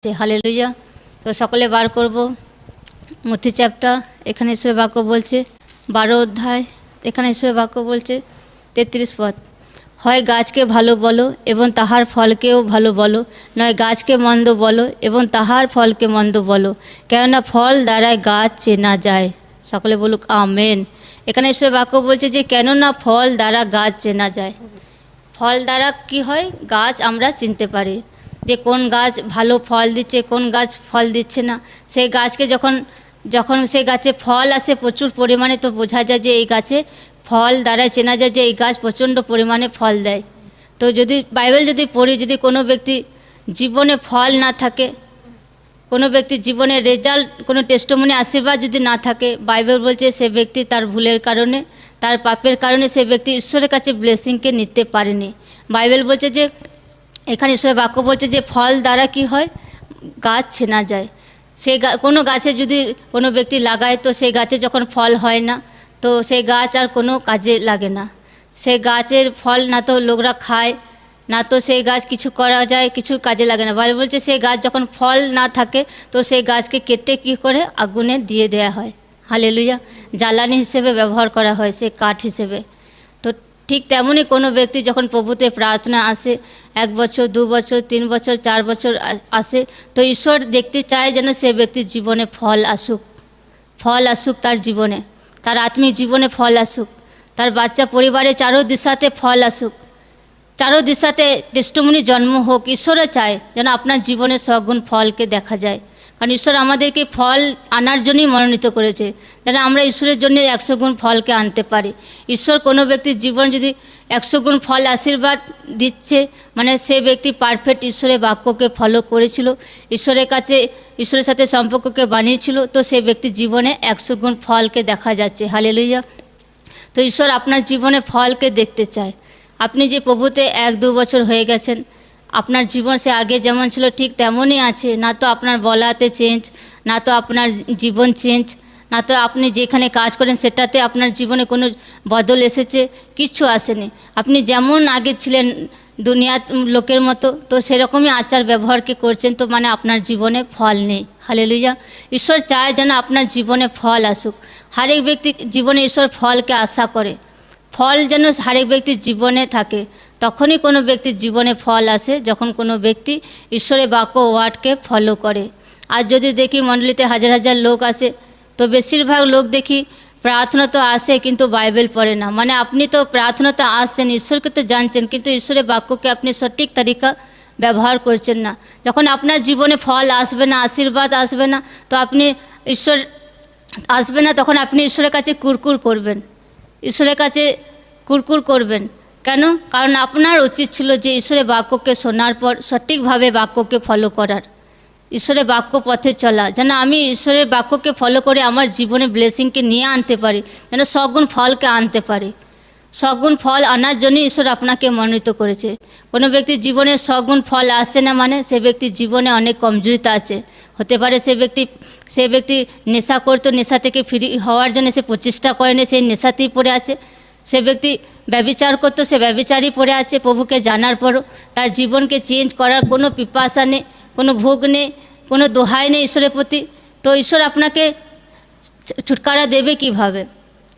Hallelujah. তো সকলে বার করব মথি চ্যাপ্টার। এখানে ঈশ্বরের বাক্য বলছে 12 অধ্যায়, এখানে ঈশ্বরের বাক্য বলছে 33 পদ, হয় গাছকে ভালো বলো এবং তাহার ফলকেও ভালো বলো, নয় গাছকে মন্দ বলো এবং তাহার ফলকে মন্দ বলো, কেননা ফল দ্বারাই গাছ চেনা যায়। সকলে বলুক আমেন। এখানে ঈশ্বরের বাক্য বলছে যে কেননা ফল দ্বারা গাছ চেনা যায়। ফল দ্বারা কি হয়? গাছ আমরা চিনতে পারি যে কোন গাছ ভালো ফল দিচ্ছে, কোন গাছ ফল দিচ্ছে না। সেই গাছকে যখন সেই গাছে ফল আসে প্রচুর পরিমাণে, তো বোঝা যায় যে এই গাছে ফল দ্বারা চেনা যায় যে এই গাছ প্রচণ্ড পরিমাণে ফল দেয়। তো যদি বাইবেল যদি পড়ি, যদি কোনো ব্যক্তি জীবনে ফল না থাকে, কোনো ব্যক্তির জীবনে রেজাল্ট, কোনো টেস্টিমনি আশীর্বাদ যদি না থাকে, বাইবেল বলছে সে ব্যক্তি তার ভুলের কারণে, তার পাপের কারণে সে ব্যক্তি ঈশ্বরের কাছে ব্লেসিংকে নিতে পারেনি। বাইবেল বলছে যে, এখানে ঈশ্বরের বাক্য বলছে যে ফল দ্বারা কি হয়? গাছ চেনা যায়। সেই কোনো গাছে যদি কোনো ব্যক্তি লাগায়, তো সেই গাছে যখন ফল হয় না, তো সেই গাছ আর কোনো কাজে লাগে না। সেই গাছের ফল না তো লোকরা খায়, না তো সেই গাছ কিছু করা যায়, কিছু কাজে লাগে না। বাইবেল বলছে সেই গাছ যখন ফল না থাকে, তো সেই গাছকে কেটে কী করে আগুনে দিয়ে দেওয়া হয়। হালেলুয়া। জ্বালানি হিসেবে ব্যবহার করা হয়, সে কাঠ হিসেবে। তো ঠিক তেমনই কোনো ব্যক্তি যখন প্রভুতে প্রার্থনা আসে, 1 বছর 2 বছর 3 বছর 4 বছর আসে, তো ঈশ্বর দেখতে চায় যেন সে ব্যক্তির জীবনে ফল আসুক, ফল আসুক তার জীবনে, তার আত্মিক জীবনে ফল আসুক, তার বাচ্চা পরিবারে চারো দিশাতে ফল আসুক, চারো দিশাতে টেস্টিমনি জন্ম হোক। ঈশ্বরও চায় যেন আপনার জীবনে সগুণ ফলকে দেখা যায়, কারণ ঈশ্বর আমাদেরকে ফল আনার জন্যই মনোনীত করেছে, যেন আমরা ঈশ্বরের জন্য 100 গুণ ফলকে আনতে পারি। ঈশ্বর কোনো ব্যক্তির জীবন যদি 100 গুণ ফল আশীর্বাদ দিচ্ছে, মানে সে ব্যক্তি পারফেক্ট ঈশ্বরের বাক্যকে ফলো করেছিল, ঈশ্বরের সাথে সম্পর্ককে বানিয়েছিল, তো সে ব্যক্তির জীবনে 100 গুণ ফলকে দেখা যাচ্ছে। হালেলুয়া। তো ঈশ্বর আপনার জীবনে ফলকে দেখতে চায়। আপনি যে প্রভুতে 1-2 বছর হয়ে গেছেন, আপনার জীবন সে আগে যেমন ছিল ঠিক তেমনই আছে, না তো আপনার বলাতে চেঞ্জ, না তো আপনার জীবন চেঞ্জ, না তো আপনি যেখানে কাজ করেন সেটাতে আপনার জীবনে কোনো বদল এসেছে, কিচ্ছু আসেনি। আপনি যেমন আগে ছিলেন দুনিয়ার লোকের মতো, তো সেরকমই আচার ব্যবহারকে করছেন, তো মানে আপনার জীবনে ফল নেই। হালেলুয়া। ঈশ্বর চায় যেন আপনার জীবনে ফল আসুক। হরেক ব্যক্তি জীবনে ঈশ্বর ফলকে আশা করে, ফল যেন হরেক ব্যক্তির জীবনে থাকে। তখনই কোনো ব্যক্তির জীবনে ফল আসে যখন কোনো ব্যক্তি ঈশ্বরের বাক্য ওয়ার্ডকে ফলো করে। আর যদি দেখি মণ্ডলীতে হাজার হাজার লোক আসে, তো বেশিরভাগ লোক দেখি প্রার্থনা তো আসে কিন্তু বাইবেল পড়ে না। মানে আপনি তো প্রার্থনাতে আসছেন, ঈশ্বরকে তো জানছেন, কিন্তু ঈশ্বরের বাক্যকে আপনি সঠিক তরিকা ব্যবহার করছেন না। যখন আপনার জীবনে ফল আসবে না, আশীর্বাদ আসবে না, তো আপনি ঈশ্বর আসবে না, তখন আপনি ঈশ্বরের কাছে কুরকুর করবেন, ঈশ্বরের কাছে কুরকুর করবেন। কেন? কারণ আপনার উচিত ছিল যে ঈশ্বরের বাক্যকে শোনার পর সঠিকভাবে বাক্যকে ফলো করার, ঈশ্বরের বাক্য পথে চলা, যেন আমি ঈশ্বরের বাক্যকে ফলো করে আমার জীবনে ব্লেসিংকে নিয়ে আনতে পারি, যেন সগুণ ফলকে আনতে পারি। সগুণ ফল আনার জন্যই ঈশ্বর আপনাকে মনোনীত করেছে। কোনো ব্যক্তির জীবনে সগুণ ফল আসছে না, মানে সে ব্যক্তির জীবনে অনেক কমজোরিতা আছে। হতে পারে সে ব্যক্তি নেশা করতো, নেশা থেকে ফ্রি হওয়ার জন্য সে প্রচেষ্টা করেনি, সেই নেশাতেই পড়ে আছে। সে ব্যক্তি ব্যভিচার করতো, সে ব্যভিচারই পড়ে আছে। প্রভুকে জানার পরও তার জীবনকে চেঞ্জ করার কোনো পিপাসা নেই, কোনো ভোগ নেই, কোনো দোহাই নেই ঈশ্বরের প্রতি। তো ঈশ্বর আপনাকে ছুটকারা দেবে কিভাবে?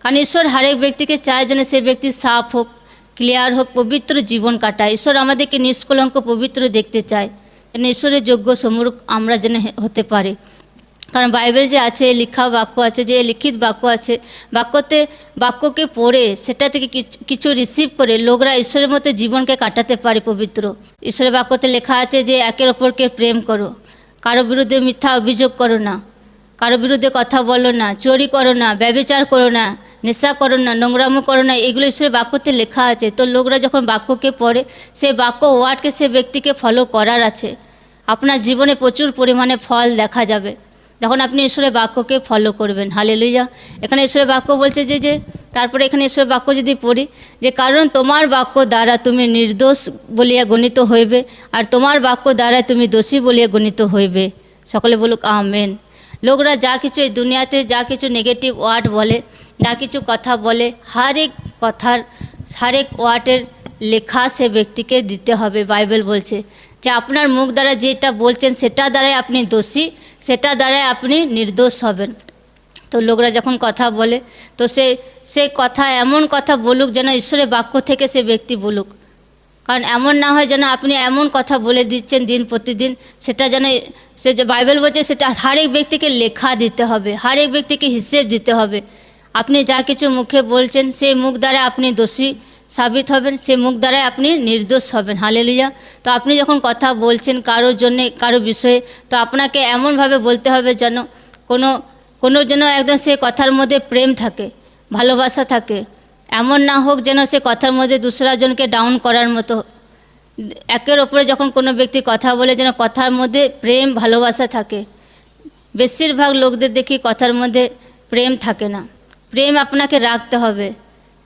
কারণ ঈশ্বর হরেক ব্যক্তিকে চায় যেন সে ব্যক্তি সাফ হোক, ক্লিয়ার হোক, পবিত্র জীবন কাটায়। ঈশ্বর আমাদেরকে নিষ্কলঙ্ক পবিত্র দেখতে চায়, যেন ঈশ্বরের যোগ্য সমরূপ আমরা যেন হতে পারি। কারণ বাইবেল যে আছে, লেখা বাক্য আছে, যে লিখিত বাক্য আছে, বাক্যকে পড়ে সেটা থেকে কিছু রিসিভ করে লোকরা ঈশ্বরের মতো জীবনকে কাটাতে পারে পবিত্র। ঈশ্বরের বাক্যতে লেখা আছে যে একের অপরকে প্রেম করো, কারো বিরুদ্ধে মিথ্যা অভিযোগ করো না, কারো বিরুদ্ধে কথা বলো না, চুরি করো না, ব্যভিচার করো না, নেশা করো না, নোংরামো করো না, এগুলো ঈশ্বরের বাক্যতে লেখা আছে। তো লোকরা যখন বাক্যকে পড়ে, সেই বাক্য ওয়ার্ডকে সে ব্যক্তিকে ফলো করার আছে। আপনার জীবনে প্রচুর পরিমাণে ফল দেখা যাবে যখন আপনি ঈশ্বরের বাক্যকে ফলো করবেন। হালেলুয়া। এখানে ঈশ্বরের বাক্য বলছে যে তারপরে এখানে ঈশ্বরের বাক্য যদি পড়ি, যে কারণ তোমার বাক্য দ্বারা তুমি নির্দোষ বলিয়া গণিত হইবে, আর তোমার বাক্য দ্বারা তুমি দোষী বলিয়া গণিত হইবে। সকলে বলুক আমেন। লোকরা যা কিছু এই দুনিয়াতে যা কিছু নেগেটিভ ওয়ার্ড বলে, যা কিছু কথা বলে, হরেক ওয়ার্ডের লেখা সে ব্যক্তিকে দিতে হবে। বাইবেল বলছে যে আপনার মুখ দ্বারা যেটা বলছেন সেটা দ্বারাই আপনি দোষী, সেটা দ্বারাই আপনি নির্দোষ হবেন। তো লোকরা যখন কথা বলে তো সে কথা এমন কথা বলুক যেন ঈশ্বরের বাক্য থেকে সে ব্যক্তি বলুক। কারণ এমন না হয় যেন আপনি এমন কথা বলে দিচ্ছেন দিন প্রতিদিন, সেটা যেন সে যে বাইবেল বলছে সেটা হরেক ব্যক্তিকে লেখা দিতে হবে, হরেক ব্যক্তিকে হিসেব দিতে হবে। আপনি যা কিছু মুখে বলছেন সেই মুখ দ্বারা আপনি দোষী সাবিত হবেন, সেই মুখ দ্বারাই আপনি নির্দোষ হবেন। হালেলুয়া। তো আপনি যখন কথা বলছেন কারোর জন্যে কারো বিষয়ে, তো আপনাকে এমনভাবে বলতে হবে যেন কোনো যেন একদম সে কথার মধ্যে প্রেম থাকে, ভালোবাসা থাকে। এমন না হোক যেন সে কথার মধ্যে দুসরা জনকে ডাউন করার মতো। একের ওপরে যখন কোনো ব্যক্তি কথা বলে যেন কথার মধ্যে প্রেম ভালোবাসা থাকে। বেশিরভাগ লোকদের দেখি কথার মধ্যে প্রেম থাকে না। প্রেম আপনাকে রাখতে হবে,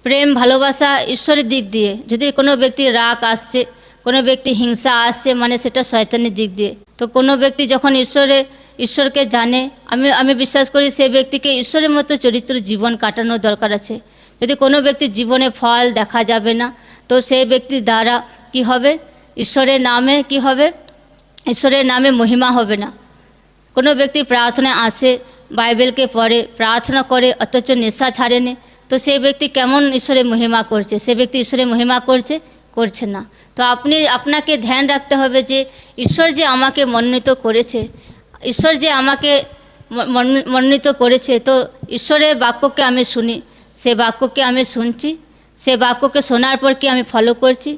প্রেম ভালোবাসা ঈশ্বরের দিক দিয়ে। যদি কোনো ব্যক্তির রাগ আসছে, কোনো ব্যক্তি হিংসা আসছে, মানে সেটা শয়তানের দিক দিয়ে। তো কোনো ব্যক্তি যখন ঈশ্বরকে জানে, আমি বিশ্বাস করি সেই ব্যক্তিকে ঈশ্বরের মতো চরিত্র জীবন কাটানোর দরকার আছে। যদি কোনো ব্যক্তির জীবনে ফল দেখা যাবে না, তো সেই ব্যক্তির দ্বারা কি হবে, ঈশ্বরের নামে কি হবে, ঈশ্বরের নামে মহিমা হবে না। কোনো ব্যক্তি প্রার্থনায় আসে, বাইবেলকে পড়ে, প্রার্থনা করে, অথচ নেশা ছাড়েনি, তো সেই ব্যক্তি কেমন ঈশ্বরের মহিমা করছে? সে ব্যক্তি ঈশ্বরের মহিমা করছে না। তো আপনাকে ধ্যান রাখতে হবে যে ঈশ্বর যে আমাকে মনোনীত করেছে, ঈশ্বর যে আমাকে মনোনীত করেছে, তো ঈশ্বরের বাক্যকে আমি শুনি, সে বাক্যকে আমি শুনছি, সে বাক্যকে শোনার পর কি আমি ফলো করছি,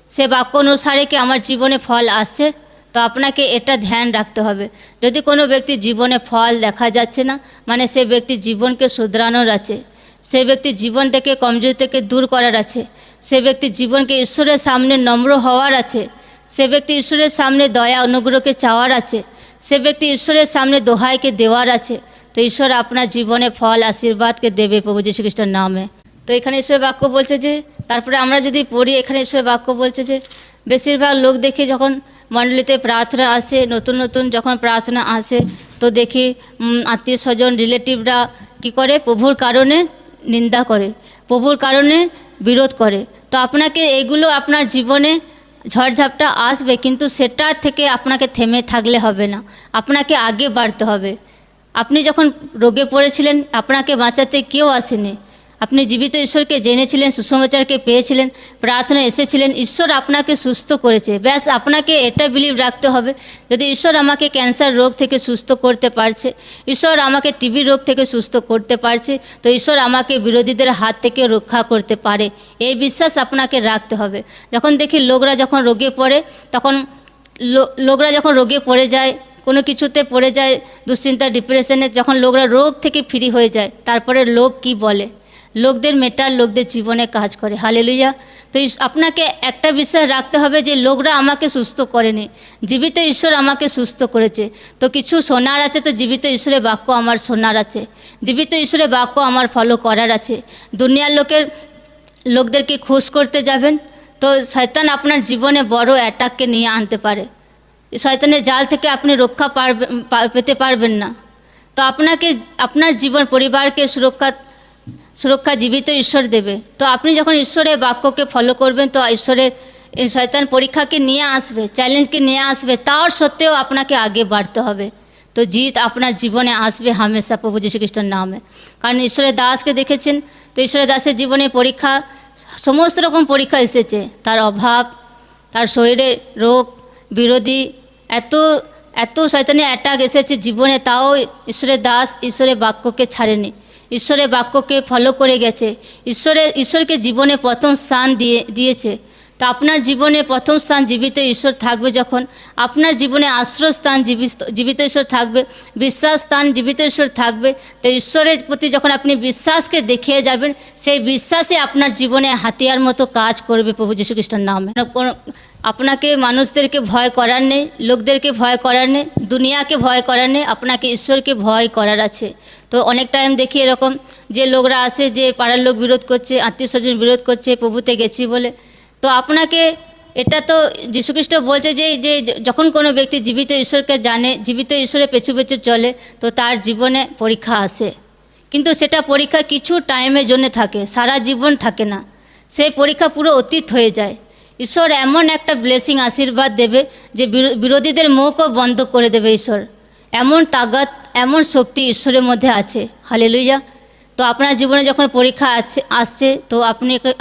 সে বাক্য অনুসারে কি আমার জীবনে ফল আসছে? তো আপনাকে এটা ধ্যান রাখতে হবে। যদি কোনো ব্যক্তির জীবনে ফল দেখা যাচ্ছে না, মানে সে ব্যক্তির জীবনকে শুধরানোর আছে, সে ব্যক্তির জীবন থেকে কমজোরি থেকে দূর করার আছে, সে ব্যক্তির জীবনকে ঈশ্বরের সামনে নম্র হওয়ার আছে, সে ব্যক্তি ঈশ্বরের সামনে দয়া অনুগ্রহকে চাওয়ার আছে, সে ব্যক্তি ঈশ্বরের সামনে দোহাইকে দেওয়ার আছে, তো ঈশ্বর আপনার জীবনে ফল আশীর্বাদকে দেবে প্রভু যীশু খ্রিস্টের নামে। তো এখানে ঈশ্বরের বাক্য বলছে যে, তারপরে আমরা যদি পড়ি, এখানে ঈশ্বরের বাক্য বলছে যে বেশিরভাগ লোক দেখি যখন মণ্ডলীতে প্রার্থনা আসে, নতুন নতুন যখন প্রার্থনা আসে, তো দেখি আত্মীয় স্বজন রিলেটিভরা কি করে, প্রভুর কারণে নিন্দা করে, প্রভুর কারণে বিরোধ করে। তো আপনাকে এগুলো আপনার জীবনে ঝড়ঝাপটা আসবে, কিন্তু সেটা থেকে আপনাকে থেমে থাকলে হবে না, আপনাকে আগে বাড়তে হবে। আপনি যখন রোগে পড়েছিলেন, আপনাকে বাঁচাতে কেউ আসেনি। আপনি জীবিত ঈশ্বরকে জেনেছিলেন, সুসমাচারকে পেয়েছিলেন, প্রার্থনা এসেছিলেন, ঈশ্বর আপনাকে সুস্থ করেছে। ব্যাস আপনাকে এটা বিলিভ রাখতে হবে, যদি ঈশ্বর আমাকে ক্যান্সার রোগ থেকে সুস্থ করতে পারছে, ঈশ্বর আমাকে টিবি রোগ থেকে সুস্থ করতে পারছে, তো ঈশ্বর আমাকে বিরোধীদের হাত থেকে রক্ষা করতে পারে। এই বিশ্বাস আপনাকে রাখতে হবে। যখন দেখি লোকরা যখন রোগে পড়ে, তখন লোকরা যখন রোগে পড়ে যায়, কোনো কিছুতে পড়ে যায়, দুশ্চিন্তা ডিপ্রেশনে, যখন লোকরা রোগ থেকে ফ্রি হয়ে যায়, তারপরে লোক কি বলে? লোকদের মেটার, লোকদের জীবনে কাজ করে। হালেলুয়া। তো আপনাকে একটা বিষয় রাখতে হবে যে লোকরা আমাকে সুস্থ করেনি, জীবিত ঈশ্বর আমাকে সুস্থ করেছে। তো কিছু শোনার আছে, তো জীবিত ঈশ্বরের বাক্য আমার শোনার আছে, জীবিত ঈশ্বরের বাক্য আমার ফলো করার আছে। দুনিয়ার লোকদেরকে খুশ করতে যাবেন, তো শয়তান আপনার জীবনে বড় অ্যাটাককে নিয়ে আনতে পারে। শয়তানের জাল থেকে আপনি রক্ষা পেতে পারবেন না। তো আপনাকে আপনার জীবন পরিবারকে সুরক্ষা জীবিত ঈশ্বর দেবে। তো আপনি যখন ঈশ্বরের বাক্যকে ফলো করবেন, তো ঈশ্বরের শয়তান পরীক্ষাকে নিয়ে আসবে, চ্যালেঞ্জকে নিয়ে আসবে, তার সত্ত্বেও আপনাকে আগে বাড়তে হবে। তো জিত আপনার জীবনে আসবে হামেশা প্রভু যীশু খ্রিস্টের নামে। কারণ ঈশ্বরের দাসকে দেখেছেন, তো ঈশ্বরের দাসের জীবনে পরীক্ষা, সমস্ত রকম পরীক্ষা এসেছে, তার অভাব, তার শরীরে রোগ, বিরোধী, এত শয়তানি অ্যাটাক এসেছে জীবনে, তাও ঈশ্বরের দাস ঈশ্বরের বাক্যকে ছাড়েনি, ঈশ্বরের বাক্যকে ফলো করে গেছে, ঈশ্বরকে জীবনে প্রথম স্থান দিয়েছে। তো আপনার জীবনে প্রথম স্থান জীবিত ঈশ্বর থাকবে, যখন আপনার জীবনে আশ্রয়স্থান জীবিত ঈশ্বর থাকবে, বিশ্বাস স্থান জীবিত ঈশ্বর থাকবে, তো ঈশ্বরের প্রতি যখন আপনি বিশ্বাসকে দেখিয়ে যাবেন, সেই বিশ্বাসে আপনার জীবনে হাতিয়ার মতো কাজ করবে প্রভু যীশু খ্রিস্টের নামে। আপনাকে মানুষদেরকে ভয় করার নেই, লোকদেরকে ভয় করার নেই, দুনিয়াকে ভয় করার নেই, আপনাকে ঈশ্বরকে ভয় করার আছে। তো অনেক টাইম দেখি এরকম যে লোকরা আসে, যে পাড়ার লোক বিরোধ করছে, আত্মীয় স্বজন বিরোধ করছে প্রভুতে গেছি বলে। তো আপনাকে এটা তো যীশুখ্রিস্ট বলছে যে যখন কোনো ব্যক্তি জীবিত ঈশ্বরকে জানে, জীবিত ঈশ্বরের পেছু পেছু চলে, তো তার জীবনে পরীক্ষা আসে, কিন্তু সেটা পরীক্ষা কিছু টাইমের জন্য থাকে, সারা জীবন থাকে না। সেই পরীক্ষা পুরো অতীত হয়ে যায়। ঈশ্বর এমন একটা ব্লেসিং আশীর্বাদ দেবে যে বিরোধীদের মুখও বন্ধ করে দেবে ঈশ্বর। এমন তাগত, এমন শক্তি ঈশ্বরের মধ্যে আছে। হালেলুয়া। তো আপনার জীবনে যখন পরীক্ষা আসছে তো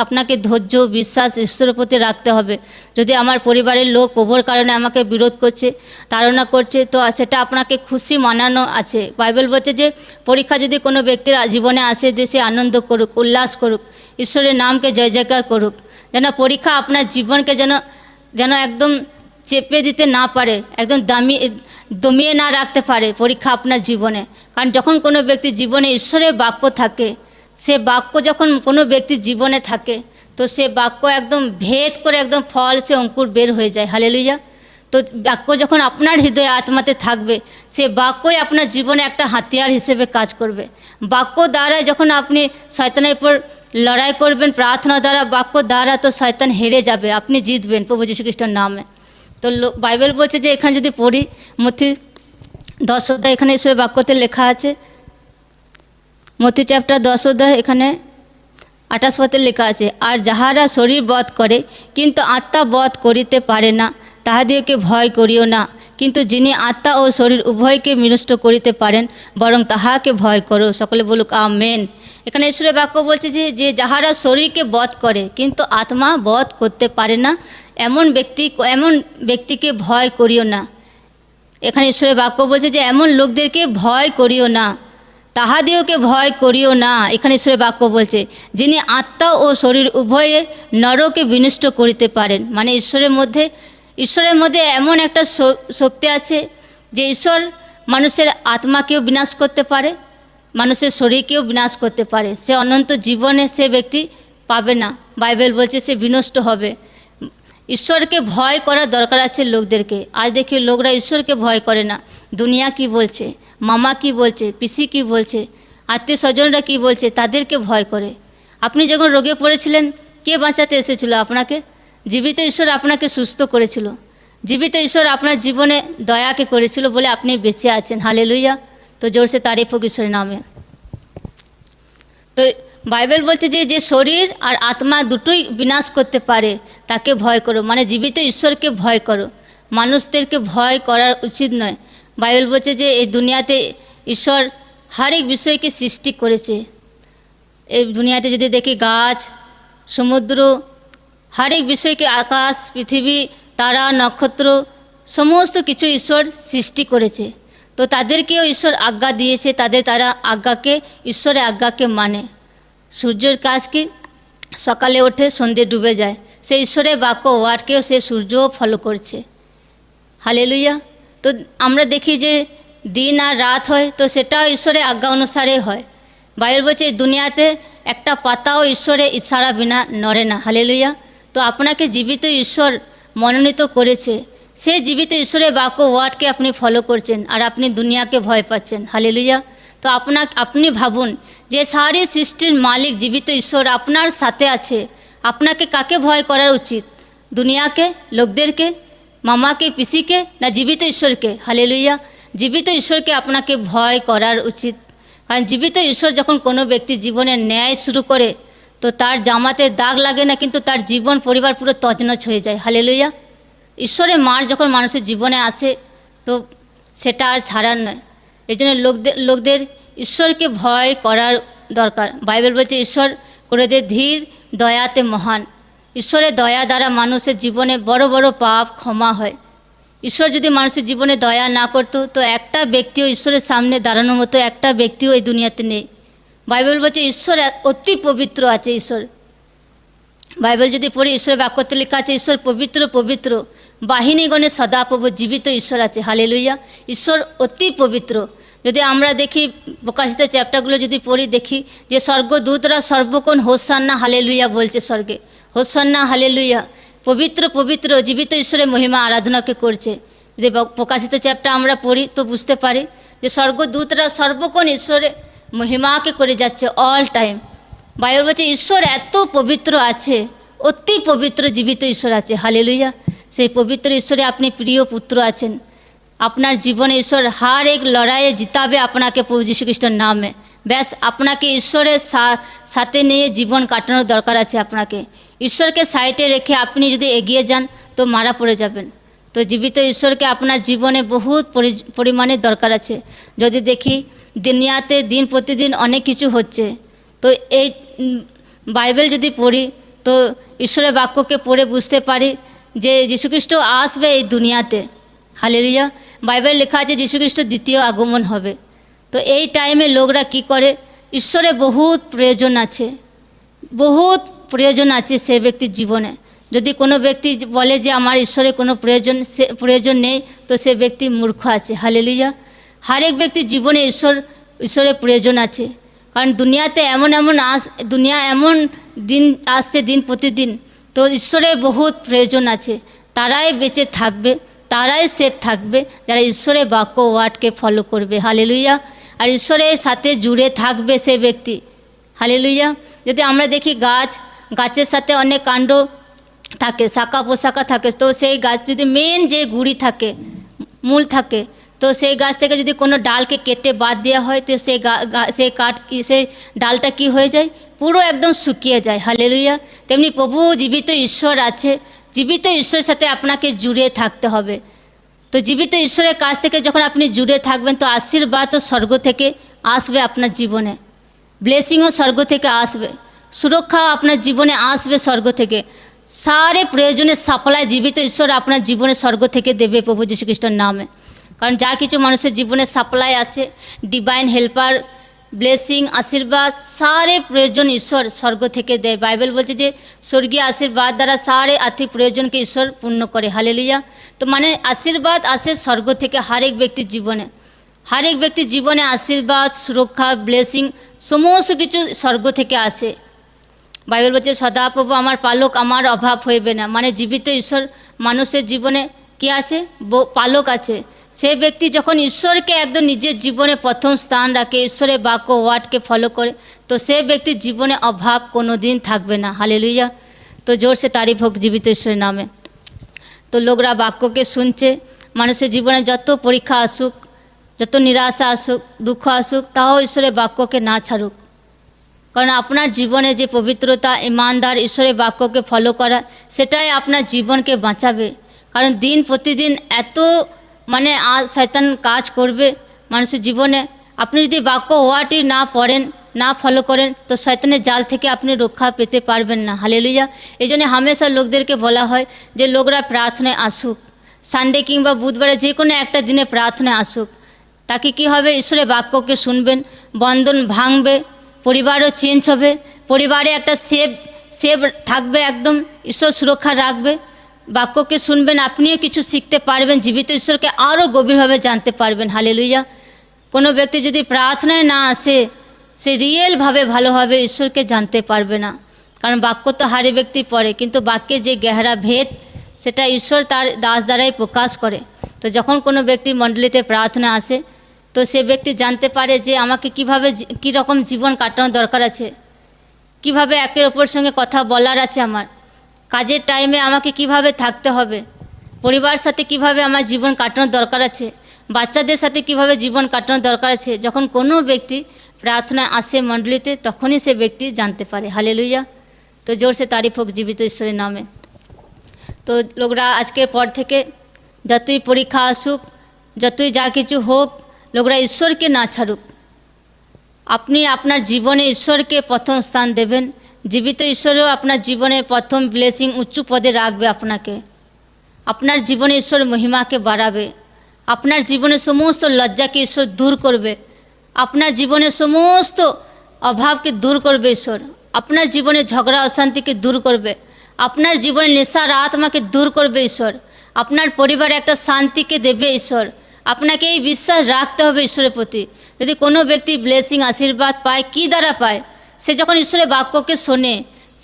আপনাকে ধৈর্য, বিশ্বাস ঈশ্বরের প্রতি রাখতে হবে। যদি আমার পরিবারের লোক প্রভুর কারণে আমাকে বিরোধ করছে, তাড়না করছে, তো সেটা আপনাকে খুশি মানানো আছে। বাইবেল বলছে যে পরীক্ষা যদি কোনো ব্যক্তির জীবনে আসে, যে সে আনন্দ করুক, উল্লাস করুক, ঈশ্বরের নামকে জয় জয়কার করুক, যেন পরীক্ষা আপনার জীবনকে যেন একদম চেপে দিতে না পারে, একদম দমিয়ে না রাখতে পারে পরীক্ষা আপনার জীবনে। কারণ যখন কোনো ব্যক্তির জীবনে ঈশ্বরের বাক্য থাকে, সে বাক্য যখন কোনো ব্যক্তির জীবনে থাকে, তো সে বাক্য একদম ভেদ করে একদম ফল, সে অঙ্কুর বের হয়ে যায়। হালেলুয়া। তো বাক্য যখন আপনার হৃদয়ে আত্মাতে থাকবে, সে বাক্যই আপনার জীবনে একটা হাতিয়ার হিসেবে কাজ করবে। বাক্য দ্বারা যখন আপনি শয়তানের উপর লড়াই করবেন, প্রার্থনা দ্বারা, বাক্য দ্বারা, তো শয়তান হেরে যাবে, আপনি জিতবেন প্রভু যীশু খ্রিস্টের নামে। তো বাইবেল বলছে যে এখানে যদি পড়ি মথি 10 অধ্যায়, এখানে ঈশ্বরের বাক্যতে লেখা আছে, মথি চ্যাপ্টার 10 অধ্যায় এখানে 28 পদে লেখা আছে, আর যাহারা শরীর বধ করে কিন্তু আত্মা বধ করিতে পারে না, তাহাদিওকে ভয় করিও না, কিন্তু যিনি আত্মা ও শরীর উভয়কে বিনষ্ট করিতে পারেন, বরং তাহাকে ভয় করো। সকলে বলুক আমেন। এখানে ঈশ্বরের বাক্য বলছে যে যাহারা শরীরকে বধ করে কিন্তু আত্মা বধ করতে পারে না, এমন ব্যক্তিকে ভয় করিও না। এখানে ঈশ্বরের বাক্য বলছে যে এমন লোকদেরকে ভয় করিও না, তাহাদিওকে ভয় করিও না। এখানে ঈশ্বরের বাক্য বলছে যিনি আত্মা ও শরীর উভয়ে নরকে বিনষ্ট করিতে পারেন। মানে ঈশ্বরের মধ্যে এমন একটা শক্তি আছে যে ঈশ্বর মানুষের আত্মাকেও বিনাশ করতে পারে, মানুষের শরীরকেও বিনাশ করতে পারে। সে অনন্ত জীবনে সে ব্যক্তি পাবে না। বাইবেল বলছে সে বিনষ্ট হবে। ঈশ্বরকে ভয় করার দরকার আছে লোকদেরকে। আজ দেখি লোকরা ঈশ্বরকে ভয় করে না। দুনিয়া কি বলছে, মামা কি বলছে, পিসি কি বলছে, আত্মীয় স্বজনরা কি বলছে, তাদেরকে ভয় করে। আপনি যখন রোগে পড়েছিলেন, কে বাঁচাতে এসেছিল আপনাকে? জীবিত ঈশ্বর আপনাকে সুস্থ করেছিল। জীবিত ঈশ্বর আপনার জীবনে দয়াকে করেছিল বলে আপনি বেঁচে আছেন। হালেলুয়া। তো জোরসে তারিফ হোক ঈশ্বরের নামে। তো বাইবেল বলছে যে শরীর আর আত্মা দুটোই বিনাশ করতে পারে, তাকে ভয় করো। মানে জীবিত ঈশ্বরকে ভয় করো, মানুষদেরকে ভয় করার উচিত নয়। বাইবেল বলছে যে এই দুনিয়াতে ঈশ্বর হর এক বিষয়কে সৃষ্টি করেছে। এই দুনিয়াতে যদি দেখি গাছ, সমুদ্র, হর এক বিষয়কে, আকাশ, পৃথিবী, তারা, নক্ষত্র, সমস্ত কিছু ঈশ্বর সৃষ্টি করেছে। তো তাদেরকেও ঈশ্বর আজ্ঞা দিয়েছে, তারা ঈশ্বরের আজ্ঞাকে মানে। সূর্যের কাজ কি? সকালে ওঠে, সন্ধ্যে ডুবে যায়। সে ঈশ্বরের বাক্য ওয়ার্ডকেও সে সূর্যও ফলো করছে। হালেলুয়া। তো আমরা দেখি যে দিন আর রাত হয়, তো সেটাও ঈশ্বরের আজ্ঞা অনুসারে হয়। বাইবেল বলছে দুনিয়াতে একটা পাতাও ঈশ্বরের ইশারা বিনা নড়ে না। হালেলুয়া। তো আপনাকে জীবিত ঈশ্বর মনোনীত করেছে, সে জীবিত ঈশ্বরের বাক্য ওয়ার্ডকে আপনি ফলো করছেন, আর আপনি দুনিয়াকে ভয় পাচ্ছেন। হালেলুয়া। তো আপনি ভাবুন যে সারি সৃষ্টির মালিক জীবিত ঈশ্বর আপনার সাথে আছে, আপনাকে কাকে ভয় করার উচিত? দুনিয়াকে, লোকদেরকে, মামাকে, পিসিকে, না জীবিত ঈশ্বরকে? হালেলুয়া। জীবিত ঈশ্বরকে আপনাকে ভয় করার উচিত। কারণ জীবিত ঈশ্বর যখন কোনো ব্যক্তির জীবনে ন্যায় শুরু করে, তো তার জামাতে দাগ লাগে না, কিন্তু তার জীবন পরিবার পুরো তছনছ হয়ে যায়। হালেলুয়া। ঈশ্বরের মার যখন মানুষের জীবনে আসে, তো সেটা আর ছাড়ার নয়। এই জন্য লোকদের ঈশ্বরকে ভয় করার দরকার। বাইবেল বলছে ঈশ্বর করে দে ধীর, দয়াতে মহান। ঈশ্বরের দয়া দ্বারা মানুষের জীবনে বড় বড় পাপ ক্ষমা হয়। ঈশ্বর যদি মানুষের জীবনে দয়া না করতো, তো একটা ব্যক্তিও ঈশ্বরের সামনে দাঁড়ানোর মতো একটা ব্যক্তিও এই দুনিয়াতে নেই। বাইবেল বলছে ঈশ্বর অতি পবিত্র আছে। ঈশ্বর, বাইবেল যদি পড়ি, ঈশ্বরের বাক্যতে লেখা আছে ঈশ্বর পবিত্র পবিত্র, বাহিনীগণে সদাপ্রভু জীবিত ঈশ্বর আছে। হালেলুয়া। ঈশ্বর অতি পবিত্র। যদি আমরা দেখি প্রকাশিত চ্যাপ্টারগুলো যদি পড়ি, দেখি যে স্বর্গদূতরা সর্বক্ষণ হোসান্না হালেলুয়া বলছে স্বর্গে, হোসান্না হালেলুয়া। পবিত্র পবিত্র জীবিত ঈশ্বরের মহিমা আরাধনাকে করছে। যদি প্রকাশিত চ্যাপ্টার আমরা পড়ি তো বুঝতে পারি যে স্বর্গদূতরা সর্বক্ষণ ঈশ্বরের মহিমাকে করে যাচ্ছে, অল টাইম। বাইবেল বলছে ঈশ্বর এত পবিত্র আছে, অতি পবিত্র জীবিত ঈশ্বর আছে। হালেলুয়া। সেই পবিত্র ঈশ্বরে আপনি প্রিয় পুত্র আছেন। আপনার জীবনে ঈশ্বর হর এক লড়াইয়ে জিতাবে আপনাকে প্রভু যীশু খ্রিস্টের নামে। ব্যাস আপনাকে ঈশ্বরের সাথে নিয়ে জীবন কাটানোর দরকার আছে। আপনাকে ঈশ্বরকে সাইডে রেখে আপনি যদি এগিয়ে যান তো মারা পড়ে যাবেন। তো জীবিত ঈশ্বরকে আপনার জীবনে বহুত পরিমাণে দরকার আছে। যদি দেখি দুনিয়াতে দিন প্রতিদিন অনেক কিছু হচ্ছে, তো এই বাইবেল যদি পড়ি তো ঈশ্বরের বাক্যকে পড়ে বুঝতে পারি যে যীশুখ্রিস্ট আসবে এই দুনিয়াতে। হালেলুয়া। বাইবেল লেখা আছে যীশুখ্রিস্ট দ্বিতীয় আগমন হবে। তো এই টাইমে লোকরা কি করে, ঈশ্বরের বহুত প্রয়োজন আছে, বহুত প্রয়োজন আছে সে ব্যক্তির জীবনে। যদি কোনো ব্যক্তি বলে যে আমার ঈশ্বরের কোনো প্রয়োজন নেই, তো সে ব্যক্তি মূর্খ আছে। হালেলুয়া। হর এক ব্যক্তির জীবনে ঈশ্বরের প্রয়োজন আছে। কারণ দুনিয়াতে দুনিয়া এমন দিন আসছে দিন প্রতিদিন, তো ঈশ্বরের বহুত প্রয়োজন আছে। তারাই বেঁচে থাকবে, তারাই সেফ থাকবে যারা ঈশ্বরের বাক্য ওয়ার্ডকে ফলো করবে। হালেলুয়া। আর ঈশ্বরের সাথে জুড়ে থাকবে সে ব্যক্তি। হালেলুয়া। যদি আমরা দেখি গাছের সাথে অনেক কাণ্ড থাকে, শাখা পোশাখা থাকে, তো সেই গাছ যদি মেন যে গুড়ি থাকে, মূল থাকে, তো সেই গাছ থেকে যদি কোনো ডালকে কেটে বাদ দেওয়া হয় তো সেই ডালটা কি হয়ে যায়, পুরো একদম শুকিয়ে যায়। হালেলুয়া। তেমনি প্রভু জীবিত ঈশ্বর আছে, জীবিত ঈশ্বরের সাথে আপনাকে জুড়ে থাকতে হবে। তো জীবিত ঈশ্বরের কাছ থেকে যখন আপনি জুড়ে থাকবেন তো আশীর্বাদও স্বর্গ থেকে আসবে আপনার জীবনে, ব্লেসিংও স্বর্গ থেকে আসবে, সুরক্ষাও আপনার জীবনে আসবে স্বর্গ থেকে। সারে প্রয়োজনের সাপ্লাই জীবিত ঈশ্বর আপনার জীবনে স্বর্গ থেকে দেবে প্রভু যীশু খ্রিস্টের নামে। কারণ যা কিছু মানুষের জীবনে সাপ্লাই আছে, ডিভাইন হেল্পার, ব্লেসিং, আশীর্বাদ, সারে প্রয়োজন ঈশ্বর স্বর্গ থেকে দেয়। বাইবেল বলছে যে স্বর্গীয় আশীর্বাদ দ্বারা সারে আর্থিক প্রয়োজনকে ঈশ্বর পূর্ণ করে। হালেলুয়া। তো মানে আশীর্বাদ আসে স্বর্গ থেকে হর এক ব্যক্তির জীবনে, হর এক ব্যক্তির জীবনে আশীর্বাদ, সুরক্ষা, ব্লেসিং সমস্ত কিছু স্বর্গ থেকে আসে। বাইবেল বলছে সদাপ্রভু আমার পালক, আমার অভাব হইবে না। মানে জীবিত ঈশ্বর মানুষের জীবনে কি আছে, পালক আছে। সেই ব্যক্তি যখন ঈশ্বরকে একদম নিজের জীবনে প্রথম স্থান রাখে, ঈশ্বরের বাক্য ওয়ার্ডকে ফলো করে, তো সেই ব্যক্তির জীবনে অভাব কোনো দিন থাকবে না। হালেলুয়া। তো জোরসে তারিফ হোক জীবিত ঈশ্বরের নামে। তো লোকরা বাক্যকে শুনছে, মানুষের জীবনে যত পরীক্ষা আসুক, যত নিরাশা আসুক, দুঃখ আসুক, তাও ঈশ্বরের বাক্যকে না ছাড়ুক। কারণ আপনার জীবনে যে পবিত্রতা, ইমানদার, ঈশ্বরের বাক্যকে ফলো করা, সেটাই আপনার জীবনকে বাঁচাবে। কারণ দিন প্রতিদিন এত শয়তান কাজ করবে মানুষের জীবনে। আপনি যদি বাক্য ওয়ার্ডটি না পড়েন, না ফলো করেন, তো শয়তানের জাল থেকে আপনি রক্ষা পেতে পারবেন না। হালেলুয়া। এই জন্য হামেশা লোকদেরকে বলা হয় যে লোকরা প্রার্থনায় আসুক, সানডে কিংবা বুধবারে যে কোনো একটা দিনে প্রার্থনায় আসুক। তাকে কি হবে, ঈশ্বরের বাক্যকে শুনবেন, বন্ধন ভাঙবে, পরিবারও চেঞ্জ হবে, পরিবারে একটা সেভ থাকবে, একদম ঈশ্বর সুরক্ষা রাখবে। বাক্যকে শুনবেন, আপনিও কিছু শিখতে পারবেন, জীবিত ঈশ্বরকে আরও গভীরভাবে জানতে পারবেন। হালেলুয়া। কোনো ব্যক্তি যদি প্রার্থনায় না আসে, সে রিয়েলভাবে ভালোভাবে ঈশ্বরকে জানতে পারবে না। কারণ বাক্য তো হারে ব্যক্তি পড়ে, কিন্তু বাক্যে যে গেহরা ভেদ সেটা ঈশ্বর তার দাস দ্বারাই প্রকাশ করে। তো যখন কোনো ব্যক্তি মণ্ডলীতে প্রার্থনা আসে, তো সে ব্যক্তি জানতে পারে যে আমাকে কী রকম জীবন কাটানোর দরকার আছে, কিভাবে একের অপর সঙ্গে কথা বলার আছে, আমার কাজের টাইমে আমাকে কিভাবে থাকতে হবে, পরিবার সাথে কিভাবে আমার জীবন কাটানোর দরকার আছে, বাচ্চাদের সাথে কিভাবে জীবন কাটানোর দরকার আছে। যখন কোনো ব্যক্তি প্রার্থনায় আসে মণ্ডলীতে, তখনই সে ব্যক্তি জানতে পারে। হালেলুয়া। তো জোরসে তারিফ হোক জীবিত ঈশ্বরের নামে। তো লোকরা আজকের পর থেকে যতই পরীক্ষা আসুক, যতই যা কিছু হোক, লোকরা ঈশ্বরকে না ছাড়ুক। আপনি আপনার জীবনে ঈশ্বরকে প্রথম স্থান দেবেন, জীবিত ঈশ্বরও আপনার জীবনে প্রথম ব্লেসিং উঁচু পদে রাখবে আপনাকে। আপনার জীবনে ঈশ্বর মহিমাকে বাড়াবে, আপনার জীবনে সমস্ত লজ্জাকে ঈশ্বর দূর করবে, আপনার জীবনে সমস্ত অভাবকে দূর করবে ঈশ্বর, আপনার জীবনে ঝগড়া অশান্তিকে দূর করবে, আপনার জীবনে নেশার আত্মাকে দূর করবে ঈশ্বর, আপনার পরিবারে একটা শান্তিকে দেবে ঈশ্বর। আপনাকে এই বিশ্বাস রাখতে হবে ঈশ্বরের প্রতি। যদি কোনো ব্যক্তি ব্লেসিং, আশীর্বাদ পায়, কি দ্বারা পায়? সে যখন ঈশ্বরের বাক্যকে শোনে,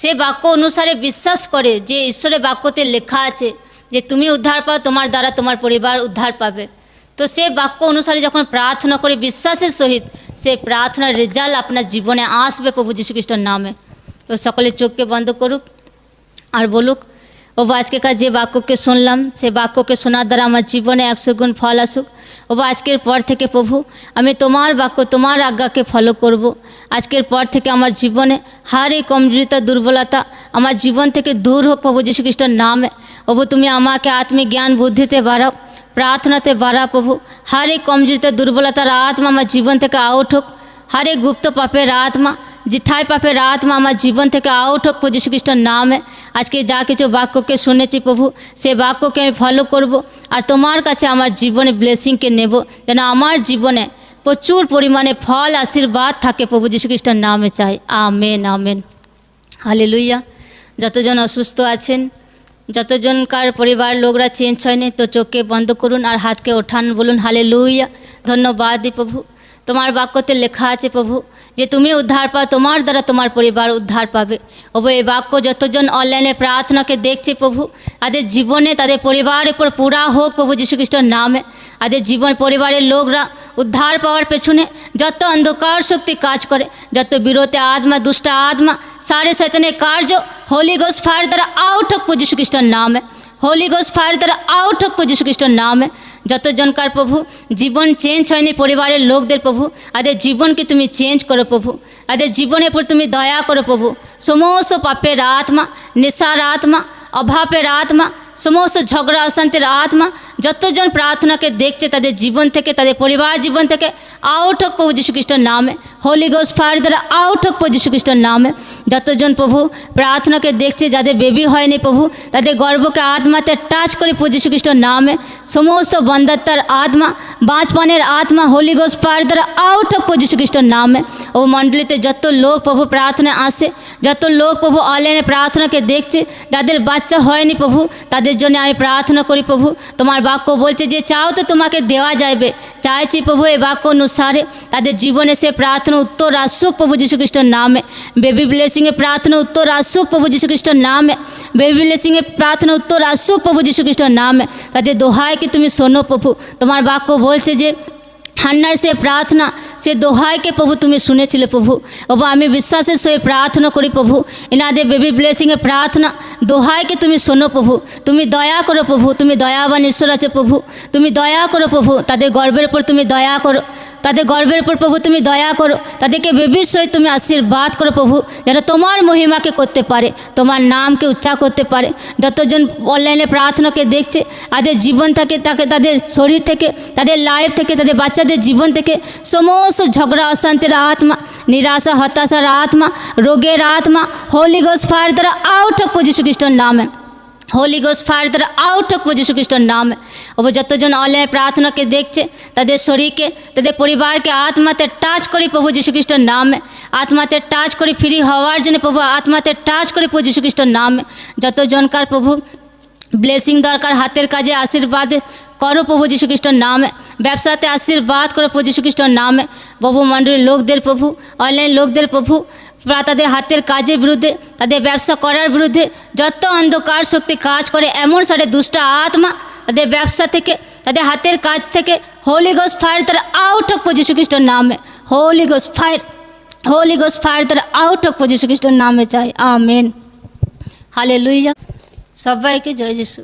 সে বাক্য অনুসারে বিশ্বাস করে যে ঈশ্বরের বাক্যতে লেখা আছে যে তুমি উদ্ধার পাও, তোমার দ্বারা তোমার পরিবার উদ্ধার পাবে। তো সে বাক্য অনুসারে যখন প্রার্থনা করে বিশ্বাসের সহিত, সে প্রার্থনার রেজাল্ট আপনার জীবনে আসবে প্রভু যীশু খ্রিস্টের নামে। তো সকলে চোখকে বন্ধ করুক আর বলুক, প্রভু আজকেকার যে বাক্যকে শুনলাম সে বাক্যকে শোনার দ্বারা আমার জীবনে 100 গুণ ফল আসুক। প্রভু আজকের পর থেকে প্রভু আমি তোমার বাক্য তোমার আজ্ঞাকে ফলো করব। আজকের পর থেকে আমার জীবনে হার এই কমজোরিতা দুর্বলতা আমার জীবন থেকে দূর হোক প্রভু যীশু খ্রিস্টের নামে। প্রভু তুমি আমাকে আত্মিক জ্ঞান বুদ্ধিতে বাড়াও, প্রার্থনাতে বাড়া প্রভু। হার এই কমজোরিতা দুর্বলতার আত্মা আমার জীবন থেকে আউট হোক। হার এই গুপ্ত পাপের আত্মা জিঠাই পাপের আত্মা আমার জীবন থেকে আউট হোক প্রভু যীশু খ্রিস্টের নামে। আজকে যা কিছু বাক্যকে শুনেছি প্রভু সে বাক্যকে আমি ফলো করব আর তোমার কাছে আমার জীবনে ব্লেসিংকে নেব, যেন আমার জীবনে প্রচুর পরিমাণে ফল আশীর্বাদ থাকে প্রভু যীশু খ্রিস্টের নামে চাই। Amen amen hallelujah. যতজন অসুস্থ আছেন, যতজনকার পরিবার লোকরা চেঞ্জ হয়নি, তো চোখকে বন্ধ করুন আর হাতকে ওঠান, বলুন হালেলুয়া। ধন্যবাদ দি প্রভু, তোমার বাক্যতে লেখা আছে প্রভু যে তুমি উদ্ধার পাও, তোমার দ্বারা তোমার পরিবার উদ্ধার পাবে। প্রভু এই বাক্য যতজন অনলাইনে প্রার্থনাকে দেখছে প্রভু তাদের জীবনে তাদের পরিবারের উপর পুরা হোক প্রভু যীশু খ্রিস্টের নামে। তাদের জীবন পরিবারের লোকরা উদ্ধার পাওয়ার পেছনে যত অন্ধকার শক্তি কাজ করে, যত বিরোধী আত্মা দুষ্ট আত্মা সারে শয়তানের কার্য হোলি গোস্ট ফায়ার দ্বারা আউট হোক প্রভু যীশু খ্রিস্টের নামে। হোলি গোস্ট ফায়ার দ্বারা আউট হোক প্রভু যীশু খ্রিস্টের নামে। যতজনকার প্রভু জীবন চেঞ্জ হয়নি পরিবারের লোকদের প্রভু তাদের জীবনকে তুমি চেঞ্জ করো প্রভু, তাদের জীবনের উপর তুমি দয়া করো প্রভু। সমস্ত পাপের আত্মা, নেশার আত্মা, অভাবের আত্মা, সমস্ত ঝগড়া অশান্তির আত্মা যতজন প্রার্থনাকে দেখছে তাদের জীবন থেকে তাদের পরিবার জীবন থেকে আউট হোক প্রভু যীশু খ্রিস্টের নামে। হোলি গোস্ট ফায়ার দ্বারা আউট হোক প্রভু যীশু খ্রিস্টের নামে। যতজন প্রভু প্রার্থনাকে দেখছে যাদের বেবি হয়নি প্রভু তাদের গর্ভকে আত্মাতে টাচ করে প্রভু যীশু খ্রিস্টের নামে। সমস্ত বন্ধাত্মার আত্মা, বাঁচপানের আত্মা হোলি গোস্ট ফায়ার দ্বারা আউট হোক প্রভু যীশু খ্রিস্টের নামে। ও মণ্ডলীতে যত লোক প্রভু প্রার্থনায় আসে, যত লোক প্রভু অনলাইনে প্রার্থনাকে দেখছে যাদের বাচ্চা হয়নি প্রভু তাদের জন্য আমি প্রার্থনা করি প্রভু। তোমার বাক্য বলছে যে চাও তো তোমাকে দেওয়া যাবে। চাইছি প্রভু এই বাক্য অনুসারে তাদের জীবনে সে প্রার্থনা উত্তর আসুক প্রভু যীশু খ্রিস্টের নামে। বেবি ব্লেসিংয়ে প্রার্থনা উত্তর আসুক প্রভু যীশু খ্রিস্টের নামে। বেবি ব্লেসিংয়ে প্রার্থনা উত্তর আসুক প্রভু যীশু খ্রিস্টের নামে। তাদের দোহাই কি তুমি শোনো প্রভু। তোমার বাক্য বলছে যে হান্নার সে প্রার্থনা সে দোহাইকে প্রভু তুমি শুনেছিলে প্রভু। বাবা আমি বিশ্বাসের সহিত প্রার্থনা করি প্রভু এনাদের বেবি ব্লেসিংয়ে প্রার্থনা দোহাইকে তুমি শোনো প্রভু। তুমি দয়া করো প্রভু, তুমি দয়াবান ঈশ্বর আছে প্রভু। তুমি দয়া করো প্রভু, তাদের গর্বের উপর তুমি দয়া করো, তাদের গর্বের উপর প্রভু তুমি দয়া করো। তাদেরকে বেবির সহিত তুমি আশীর্বাদ করো প্রভু, যেন তোমার মহিমাকে করতে পারে, তোমার নামকে উচ্চার করতে পারে। যতজন অনলাইনে প্রার্থনাকে দেখছে তাদের জীবন থেকে তাকে তাদের শরীর থেকে তাদের লাইফ থেকে তাদের বাচ্চাদের জীবন থেকে সমস্ত ঝগড়া অশান্তির আত্মা, নিরাশা হতাশার আত্মা, রোগের আত্মা হোলি গোস্ট ফায়ার দ্বারা আউট হোক প্রভু যীশু খ্রিস্টের নামে। হোলি গোস্ট ফায়ার দ্বারা আউট হোক প্রভু যীশু খ্রিস্টের নামে। ও যতজন অনলাইনে প্রার্থনাকে দেখছে তাদের শরীরকে তাদের পরিবারকে আত্মাতে টাচ করি প্রভু যীশু খ্রিস্টের নামে। আত্মাতে টাচ করি ফ্রি হওয়ার জন্য প্রভু আত্মাতে টাচ করি প্রভু যীশু খ্রিস্টের নামে। যতজনকার প্রভু ব্লেসিং দরকার হাতের কাজে আশীর্বাদ করো প্রভু যীশু খ্রিস্টের নামে। ব্যবসাতে আশীর্বাদ করো প্রভু যীশু খ্রিস্টের নামে। প্রভু মণ্ডলীর লোকদের প্রভু অনলাইন লোকদের প্রভু তাদের হাতের কাজের বিরুদ্ধে তাদের ব্যবসা করার বিরুদ্ধে যত অন্ধকার শক্তি কাজ করে এমন সারে দুষ্ট আত্মা তাদের ব্যবসা থেকে তাদের হাতের কাজ থেকে হোলি গোস্ট ফায়ার দ্বারা আউট হোক প্রভু যীশু খ্রিস্টের নামে। Holy ghost fire, holy ghost fire দ্বারা আউট হোক প্রভু যীশু খ্রিস্টের নামে চাই। Amen hallelujah. সবাইকে জয় যিশু।